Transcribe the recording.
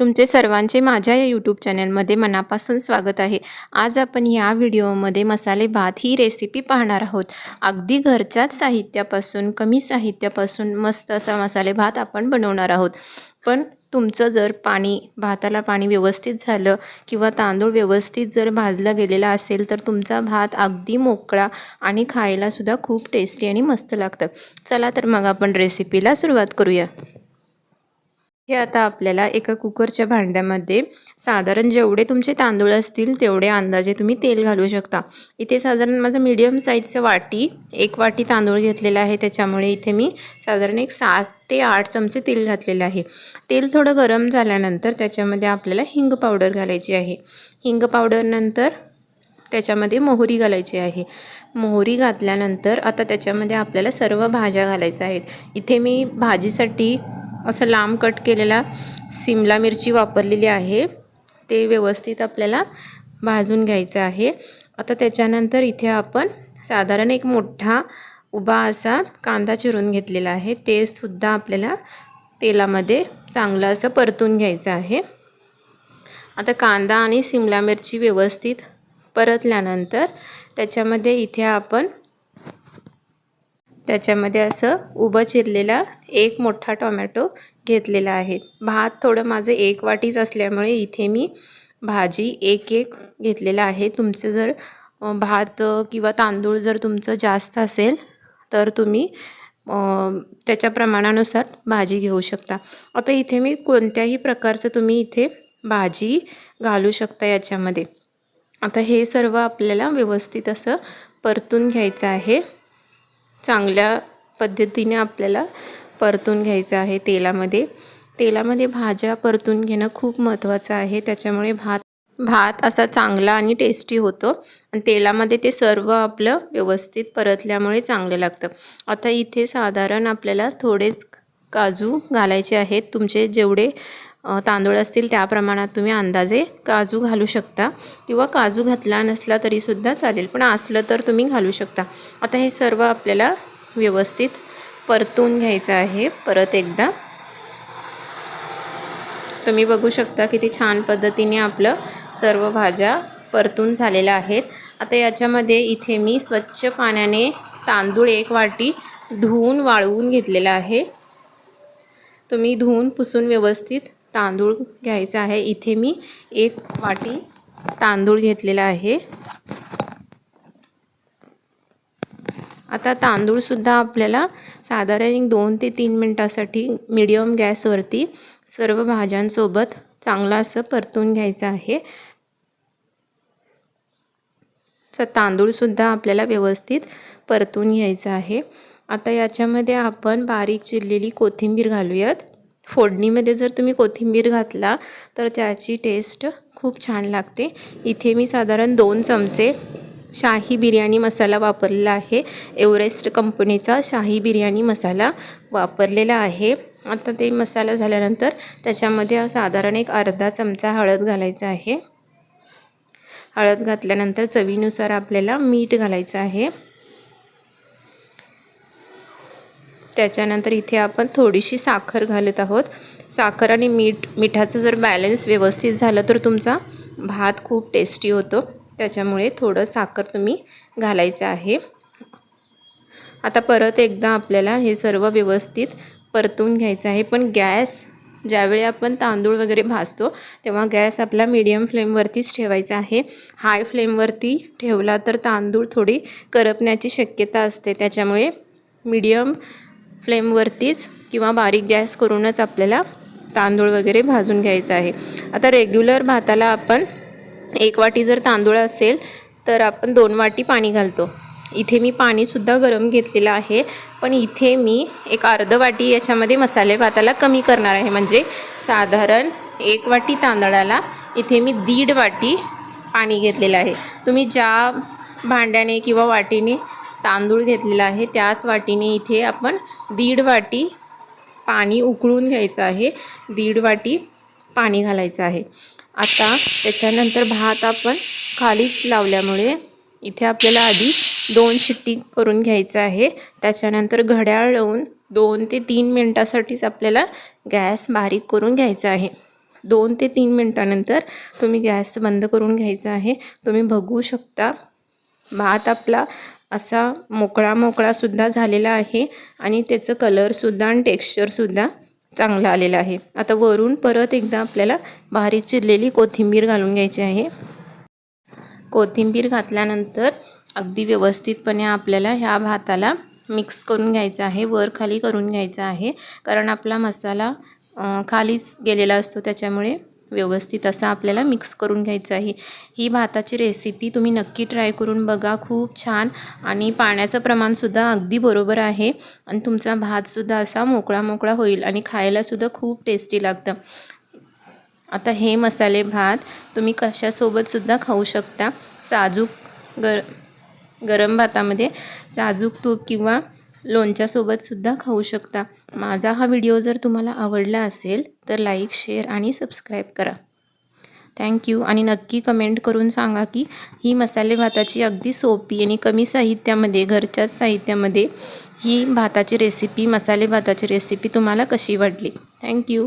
तुमचे सर्वांचे माझ्या या यूट्यूब चॅनलमध्ये मनापासून स्वागत आहे। आज आपण या व्हिडिओमध्ये मसाले भात ही रेसिपी पाहणार आहोत। अगदी घरच्याच साहित्यापासून, कमी साहित्यापासून मस्त असा मसाले भात आपण बनवणार आहोत। पण तुमचं जर भाताला पाणी व्यवस्थित झालं किंवा तांदूळ व्यवस्थित जर भाजला गेलेला असेल तर तुमचा भात अगदी मोकळा आणि खायला सुद्धा खूप टेस्टी आणि मस्त लागतं। चला तर मग आपण रेसिपीला सुरुवात करूया। हे आता आपल्याला एका कुकरच्या भांड्यामध्ये साधारण जेवढे तुमचे तांदूळ असतील तेवढे अंदाजे तुम्ही तेल घालू शकता। इथे साधारण माझं मीडियम साईजचं वाटी, एक वाटी तांदूळ घेतलेला आहे, त्याच्यामुळे इथे मी साधारण एक 7 ते 8 चमचे तेल घातलेले आहे। तेल थोडं गरम झाल्यानंतर त्याच्यामध्ये आपल्याला हिंग पावडर घालायची आहे। हिंग पावडर नंतर त्याच्यामध्ये मोहरी घालायची आहे। मोहरी घातल्यानंतर आता त्याच्यामध्ये आपल्याला सर्व भाज्या घालायच्या आहेत। इथे मी भाजीसाठी असं लांब कट केलेला सिमला मिरची वापरलेली आहे, ते व्यवस्थित आपल्याला भाजून घ्यायचं आहे। आता त्याच्यानंतर इथे आपण साधारण एक मोठा उभा असा कांदा चिरून घेतलेला आहे, ते सुद्धा आपल्याला तेलामध्ये चांगलं असं परतून घ्यायचं आहे। आता कांदा आणि सिमला मिरची व्यवस्थित परतल्यानंतर त्याच्यामध्ये असं उभं चिरलेला एक मोठा टोमॅटो घेतलेला आहे। भात थोडं माझं एक वाटीच असल्यामुळे इथे मी भाजी एक घेतलेला आहे। तुमचं जर भात किंवा तांदूळ जर तुमचं जास्त असेल तर तुम्ही त्याच्या प्रमाणानुसार भाजी घेऊ शकता। आता इथे मी कोणत्याही प्रकारचं तुम्ही इथे भाजी घालू शकता याच्यामध्ये। आता हे सर्व आपल्याला व्यवस्थित असं परतून घ्यायचं आहे। चांगल्या पद्धतीने आपल्याला परतून घ्यायचं आहे तेलामध्ये भाज्या परतून घेणं खूप महत्त्वाचं आहे, त्याच्यामुळे भात असा चांगला आणि टेस्टी होतो आणि तेलामध्ये ते सर्व आपलं व्यवस्थित परतल्यामुळे चांगलं लागतं। आता इथे साधारण आपल्याला थोडेच काजू घालायचे आहेत। तुमचे जेवढे तांदूळ असतील त्या प्रमाणात तुम्ही अंदाजे काजू घालू शकता किंवा काजू घातला नसला तरीसुद्धा चालेल, पण असलं तर तुम्ही घालू शकता। आता हे सर्व आपल्याला व्यवस्थित परतून घ्यायचं आहे। परत एकदा तुम्ही बघू शकता किती छान पद्धतीने आपलं सर्व भाज्या परतून झालेल्या आहेत। आता याच्यामध्ये इथे मी स्वच्छ पाण्याने तांदूळ एक वाटी धुवून वाळवून घेतलेला आहे। तुम्ही धुवून पुसून व्यवस्थित तांदूळ घ्यायचा आहे। इथे मी एक वाटी तांदूळ घेतलेला आहे। आता तांदूळसुद्धा आपल्याला साधारण 2 ते 3 मिनटासाठी मीडियम गॅसवरती सर्व भाज्यांसोबत चांगलं असं परतून घ्यायचं आहे। तांदूळसुद्धा आपल्याला व्यवस्थित परतून घ्यायचं आहे। आता याच्यामध्ये आपण बारीक चिरलेली कोथिंबीर घालूयात। फोडणीमध्ये जर तुम्ही कोथिंबीर घातला तर त्याची टेस्ट खूप छान लागते। इथे मी साधारण 2 चमचे शाही बिर्याणी मसाला वापरलेला आहे। एव्हरेस्ट कंपनीचा शाही बिर्याणी मसाला वापरलेला आहे। आता ते मसाला झाल्यानंतर त्याच्यामध्ये साधारण एक अर्धा चमचा हळद घालायचा आहे। हळद घातल्यानंतर चवीनुसार आपल्याला मीठ घालायचं आहे। त्याच्यानंतर इथे आपण थोडीशी साखर घालत आहोत। साखर आणि मिठाचं जर बॅलन्स व्यवस्थित झालं तर तुमचा भात खूप टेस्टी होतो, त्याच्यामुळे थोडं साखर तुम्ही घालायचं आहे। आता परत एकदा आपल्याला हे सर्व व्यवस्थित परतून घ्यायचं आहे। पण गॅस ज्यावेळी आपण तांदूळ वगैरे भाजतो तेव्हा गॅस आपला मीडियम फ्लेमवरतीच ठेवायचा आहे। हाय फ्लेमवरती ठेवला तर तांदूळ थोडी करपण्याची शक्यता असते, त्याच्यामुळे मीडियम फ्लेमवरतीच किंवा बारीक गॅस करूनच आपल्याला तांदूळ वगैरे भाजून घ्यायचं आहे। आता रेग्युलर भाताला आपण 1 वाटी जर तांदूळ असेल तर आपण 2 वाटी पाणी घालतो। इथे मी पाणीसुद्धा गरम घेतलेलं आहे, पण इथे मी एक अर्ध वाटी याच्यामध्ये मसाले भाताला कमी करणार आहे। म्हणजे साधारण 1 वाटी तांदळाला इथे मी 1.5 वाटी पाणी घेतलेलं आहे। तुम्ही ज्या भांड्याने किंवा वाटीने तांदूळ घेतलेला आहे त्याच वाटीने इथे आपण 1.5 वाटी पाणी उकळून घ्यायचं आहे। 1.5 वाटी पाणी घालायचं आहे। आता त्याच्यानंतर भात आपण खालीच लावल्यामुळे इथे आपल्याला आधी 2 शिट्टी करून घ्यायचं आहे। त्याच्यानंतर घड्याळ लावून 2 ते 3 मिनटासाठीच आपल्याला गॅस बारीक करून घ्यायचा आहे। 2 ते 3 मिनटानंतर तुम्ही गॅस बंद करून घ्यायचा आहे. तुम्ही बघू शकता भात आपला असा मोकळा झालेला आहे आणि त्याचं कलरसुद्धा आणि टेक्स्चरसुद्धा चांगलं आलेलं आहे. आता वरून परत एकदा आपल्याला बारीक चिरलेली कोथिंबीर घालून घ्यायची आहे. कोथिंबीर घातल्यानंतर अगदी व्यवस्थितपणे आपल्याला ह्या भाताला मिक्स करून घ्यायचं आहे, वर खाली करून घ्यायचं आहे. कारण आपला मसाला खालीच गेलेला असतो, त्याच्यामुळे व्यवस्थित असा आपल्याला मिक्स करून घ्यायचं आहे. ही भाताची रेसिपी तुम्ही नक्की ट्राय करून बघा, खूप छान आणि पाण्याचं प्रमाणसुद्धा अगदी बरोबर आहे आणि तुमचा भातसुद्धा असा मोकळा होईल आणि खायलासुद्धा खूप टेस्टी लागतं. आता हे मसाले भात तुम्ही कशासोबतसुद्धा खाऊ शकता. गरम भातामध्ये साजूक तूप किंवा लोणच्यासोबतसुद्धा खाऊ शकता. माझा हा व्हिडिओ जर तुम्हाला आवडला असेल तर लाईक, शेअर आणि सबस्क्राईब करा. थँक्यू. आणि नक्की कमेंट करून सांगा की ही मसाले भाताची अगदी सोपी आणि कमी साहित्यामध्ये, घरच्याच साहित्यामध्ये ही भाताची रेसिपी, मसाले भाताची रेसिपी तुम्हाला कशी वाटली. थँक्यू.